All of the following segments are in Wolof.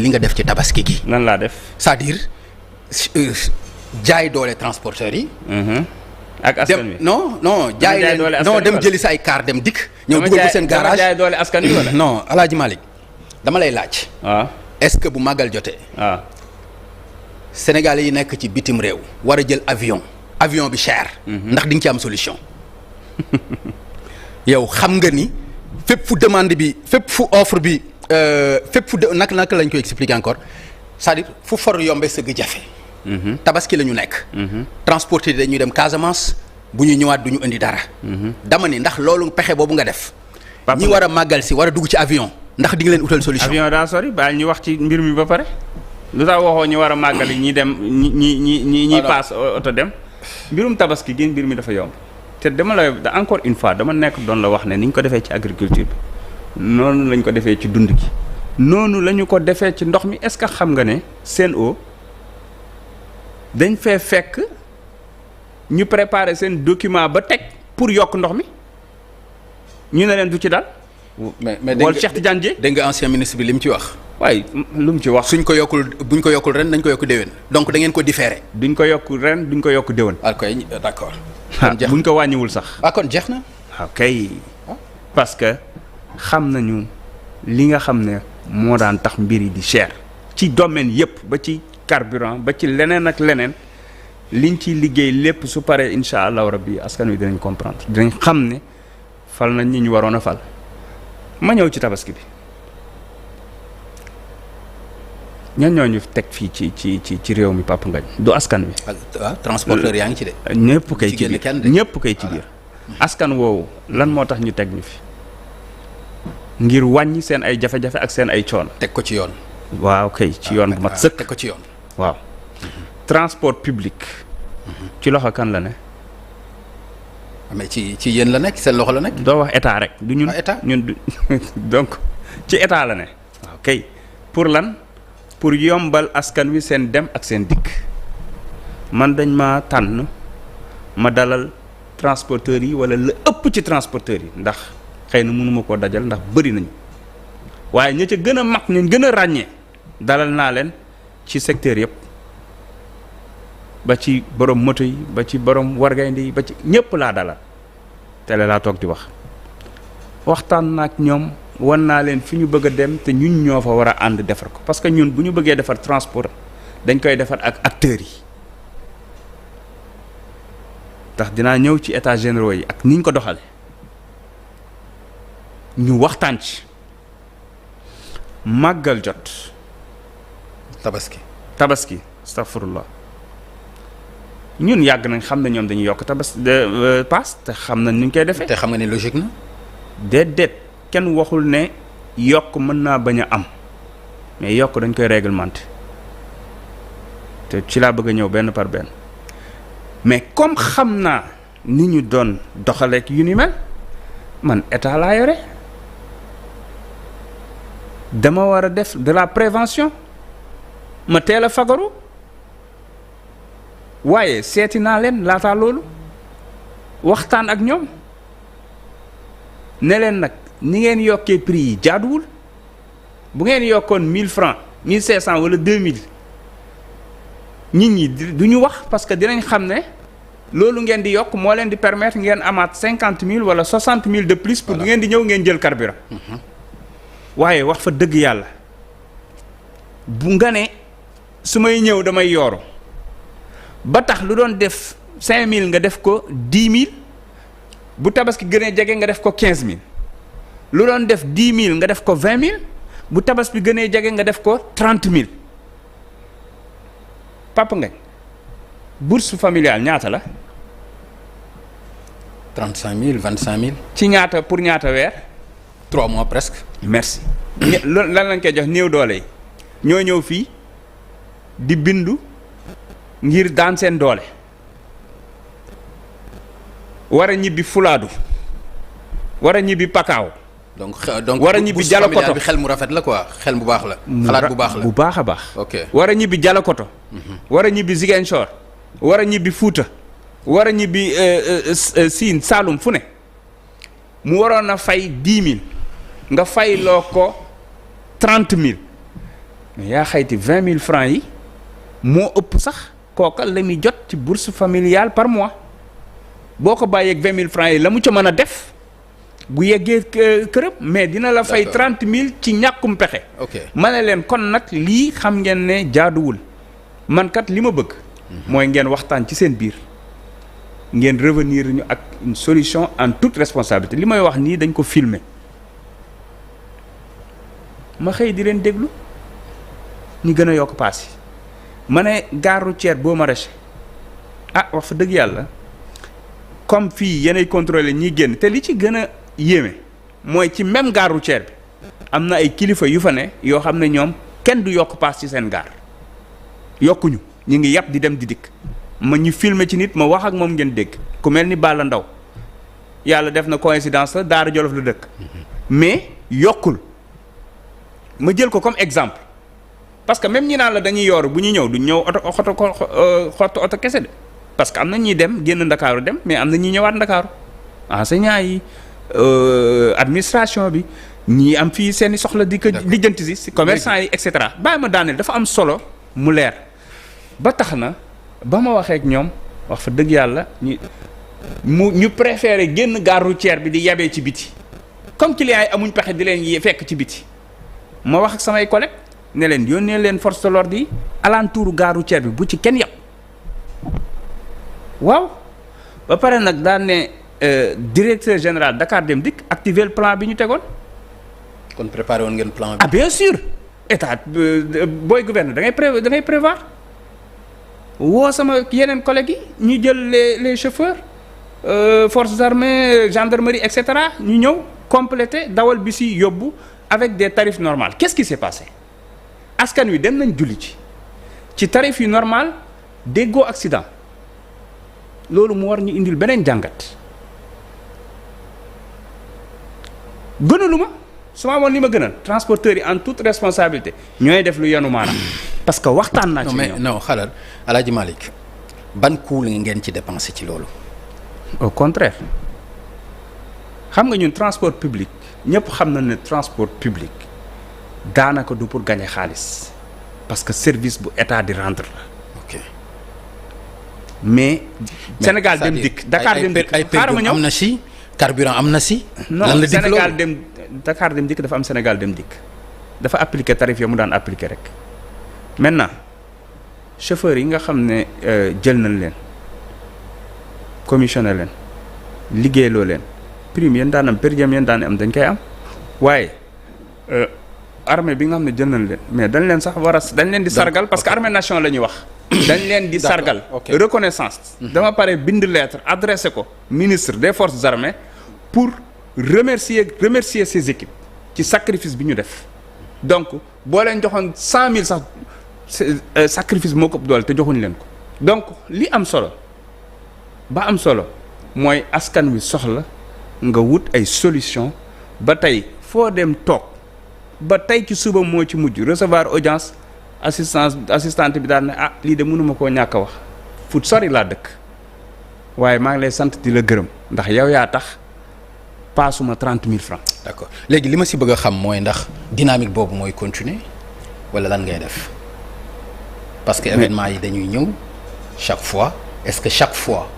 mooy li nga def ci tabaski gi. nan laa def. c'est-à-dire jaay doole transporteurs yi. ak askan wi non jaay leen non dem jëli sa ay car dem dikk. ñëw dugal ko seen garage jaay doole askan wi wala. non El Hadj Malick dama lay laaj. waaw est-ce que bu màggal jotee. waaw. Sénégalais yi nekk ci bitim réew. war a jël avion bi cher. ndax di nga ci am solution. yow xam nga ni fépp fu demande bi fépp fu offre bi fépp fu naka lañ koy expliquer encore c'est-à-dire fu for yombe sëgg jafe. tabaski la ñu nekk. transporter dañuy dem Casamance bu ñu ñëwaat du ñu indi dara. dama ni ndax loolu pexe boobu nga def. ñi war a màggal si war a dugg ci avion. ndax di nga leen utal solution. avion daa sori baal ñu wax ci mbir mi ba pare. lu tax waxoo ñu war a màggal ñi dem ñi paas oto dem. mbirum tabaski gi mbir mi dafa yomb. te dama la encore une fois dama nekk doon la wax ne ni ñu ko defee ci agriculture bi noonu lañ ko defee ci dund gi noonu la ñu ko defee ci ndox mi est-ce que xam nga ne Sen'Eau dañ fee fekk ñu préparer seen document ba teg pour yokk ndox mi ñu ne leen du ci daal. mais bool Cheikh Tidiane Dièye dégg nga ancien ministre bi li mu ci wax. waaye lu mu ci wax. buñ ko yokkul ren nañ ko yokk déwén donc da ngeen ko différé. duñ ko yokk ren duñ ko yokk déwén. ok d'accord. buñ ko wàññiwul sax. kon jeex na. ok parce que xam nañu li nga xam ne moo daan tax mbir yi di cher. ci domaine yépp ba ci carburant ba ci leneen ak leneen liñ ciy liggéey lépp su paree incha allahu rabbi askan wi dinañ comprendre dinañ xam ne fal nañ ñi ñu waroon a fal. ma ñëw ci tabaski bi ñan ñoo ñu teg fii ci réew mi Papa Ngagne du askan wi. transporteur yaa ngi ci de. ñëpp kay ci biir ñëpp kay ci biir. askan woowu lan moo tax ñu teg ñu fi ngir wàññi seen ay jafe-jafe ak seen ay coono. teg ko ci yoon. waaw kay ci yoon bu mat sëkk. teg ko ci yoon. waaw transport public. ci loxo kan la ne. mais ci yéen la nekk seen loxo la nekk. doo wax état rek du ñun. état ñun du donc ci état la ne. waaw kay pour lan pour yombal askan wi seen dem ak seen dikk man dañ ma tànn ma dalal transporteurs yi wala la ëpp ci transporteurs yi ndax xëy na mënuma koo dajal ndax bëri nañu waaye ña ca gën a mag ñu gën a ràññee dalal naa leen ci secteur yëpp ba ci borom moto yi ba ci borom wargaynde yi ba ci ñëpp laa dalal tele laa toog di waxtaan naa ak ñoom wan naa leen fi ñu bëgg a dem te ñun ñoo fa war a ànd defar ko parce que ñun bu ñu bëggee defar transport dañ koy defar ak acteurs yi ndax dinaa ñëw ci états généraux yi ak ni ñu ko doxale ñu waxtaan ci màggal jot. tabaski astaghfirullah ñun yàgg nañ xam ne ñoom dañuy yokk paas te xam nañ ni ñu koy defee. te xam nga ne logique na. déedéet kenn waxul ne yokk mën naa bañ a am mais yokk dañ koy réglementé te ci laa bëgg a ñëw benn par benn mais comme xam naa ni ñu doon doxaleek yu ni mel man état laa yore dama war a def de la prévention ma teel a fagaru waaye seeti naa leen laataa loolu waxtaan ak ñoom ne leen nag ni ngeen yokkee prix yi jaaduwul bu ngeen yokkoon 1000 francs 1500 wala 2000 nit ñi du ñu wax parce que dinañ xam ne loolu ngeen di yokk moo leen di permettre ngeen amaat 50 000 wala 60 000 de plus pour bu ngeen di ñëw ngeen jël carburant. waaye wax fa dëgg yàlla bu nga ne su may ñëw damay yooru ba tax lu doon def 5000 nga def ko 10 000 bu tabaski gënee jege nga def ko 15000 lu doon def 10 000 nga def ko 20 000 bu tabaski gënee jege nga def ko 30 000 Papa Ngagne bourse familiale ñaata la. 35000 25000. ci ñaata pour ñaata weer. 3 mois presque. merci. lan lañ koy jox néew doole yi ñoo ñëw fii di bindu ngir daan seen doole war a ñibbi fulaadu war a ñibbi pakaaw. donc war a ñibbi jalakoto bi xel mu rafet la quoi xel bu baax la. xalaat bu baax la bu baax a baax. ok war a ñibbi jalakoto. war a ñibbi Ziguinchor. war a ñibbi Fuuta. war a ñibbi Siin Saalum fu ne mu waroon a fay 10 000 nga fay loo ko 30 000 mais yaa xayti 20 000 francs yi moo ëpp sax kooka la muy jot ci bourse familiale par mois boo ko bàyyeeg 20 000 francs yi la mu ca mën a def bu yeggee këram mais dina la fay 30 000 ci ñàkkum pexe. ma ne leen kon nag lii xam ngeen ne jaaduwul man kat li ma bëgg. mooy ngeen waxtaan ci seen biir ngeen revenir ñu ak une solution en toute responsabilité li may wax nii dañ ko filmer ma xëy di leen déglu ñu gën a yokk paas yi ma ne gare routière boo maraîcher wax fa dëgg yàlla comme fii yenay contrôler ñiy génn te li ci gën a yéeme mooy ci même gare routière bi am na ay kilifa yu fa ne yoo xam ne ñoom kenn du yokk paas ci seen gare yokkuñu ñu ngi yàpp di dem di dikk ma ñu filmer ci nit ma wax ak moom ngeen dégg ku mel ni Balla Ndaw yàlla def na coïncidence la Daara Jolof la dëkk mais yokkul ma jël ko comme exemple parce que même ñi naan la dañuy yooru bu ñu ñëw duñ ñëw xottu oto kese de parce que am na ñuy dem génn Ndakaaru dem mais am na ñuy ñëwaat Ndakaaru enseignants yi administration bi ñii am fii seeni soxla di ko lijjanti si commerçant yi et cetera bàyyi ma daaneel dafa am solo mu leer ba tax na ba ma waxee ak ñoom wax fa dëgg yàlla ñu préféré génn gare routière bi di yabee ci biti comme clients yi amuñ pexe di leen fekk ci biti ma wax ak samay collègues ne leen yónnee leen force de l'ordre yi alentour gare routière bi bu ci kenn yàpp waaw ba pare nag daan ne directeur général Dakar Dem Dikk activer le plan bi ñu tegoon. kon préparé woon ngeen plan bi. bien sûr état booy gouverne da ngay prévoir woo sama yeneen collègues yi ñu jël les chauffeurs forces armées gendarmerie et cetera ñu ñëw compléter dawal bi si yóbbu avec des tarifs normaux qu'est-ce qui s'est passé askan wi dem nañ julli ci tarif yu normal déggoo accident loolu mu war ñu indil beneen jàngat gënaluma su ma amoon li ma gënal transporteurs yi en toute responsabilité ñooy def lu yenu maanaam parce que waxtaan naa ci ñoom non xalal Alaaji Malick ban coût la ngeen ci dépensé ci loolu. au contraire xam nga ñun transport public ñëpp xam na ne transport public daanaka du pour gagner xaalis parce que service bu état di rendre la. ok mais Sénégal Dem Dikk Dakar Dem Dikk xaaral ma ñëw am na si carburant am na si. lan la Sénégal Dem Dakar Dem Dikk dafa am Sénégal Dem Dikk dafa appliquer tarif yi mu daan appliquer rek maintenant chauffeurs yi nga xam ne jël nañ leen commissionné leen liggéeyloo leen prime yéen daan am per diem yéen daan am dañ koy am waaye armée bi nga xam ne jël nañ leen mais dañ leen sax war a dañ leen di sargal parce que armée nation la ñuy wax. dañ leen di sargal reconnaissance. dama pare bind lettre adressé ko ministre des forces armées pour remercier ses équipes ci sacrifice bi ñu def donc boo leen joxoon 100 000 sax sacrifice moo ko ëpp doole te joxuñ leen ko donc li am solo ba am solo mooy askan wi soxla nga wut ay solution ba tey foo dem toog ba tey ci suba moo ci mujj recevoir audience assistante bi daal ne lii de mënuma koo ñàkk a wax fu sori laa dëkk waaye maa ngi lay sant di la gërëm ndax yow yaa tax paasuma 30 000 francs. d'accord léegi li ma si bëgg a xam mooy ndax dynamique boobu mooy continuer wala lan ngay def parce que événement yi dañuy ñëw chaque fois est-ce que chaque fois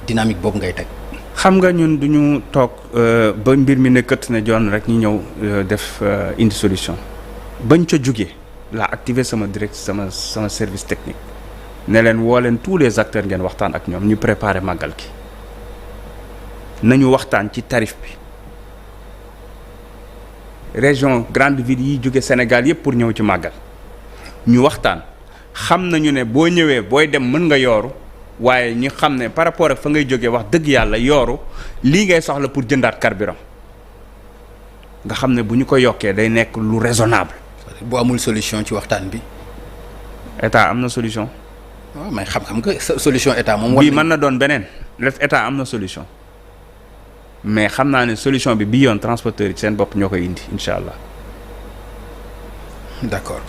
dynamique boobu ngay teg. xam nga ñun du ñu toog ba mbir mi ne kët ne joon rek ñu ñëw def indi solution bañ ca jugee la activer sama sama service technique ne leen woo leen tous les acteurs ngeen waxtaan ak ñoom ñu préparer màggal gi nañu waxtaan ci tarif bi région grande ville yi jóge Sénégal yëpp pour ñëw ci màggal ñu waxtaan xam nañu ne boo ñëwee booy dem mën nga yooru waaye ñu xam ne par rapport ak fa ngay jógee wax dëgg yàlla yooru lii ngay soxla pour jëndaat carburant nga xam ne bu ñu ko yokkee day nekk lu raisonnable. bu amul solution ci waxtaan bi. état am na solution. waaw mais xam-xam nga solution état moom. bii mën na doon beneen def état am na solution mais xam naa ne solution bi yoon transporteur yi seen bopp ñoo koy indi incha allah. d'accord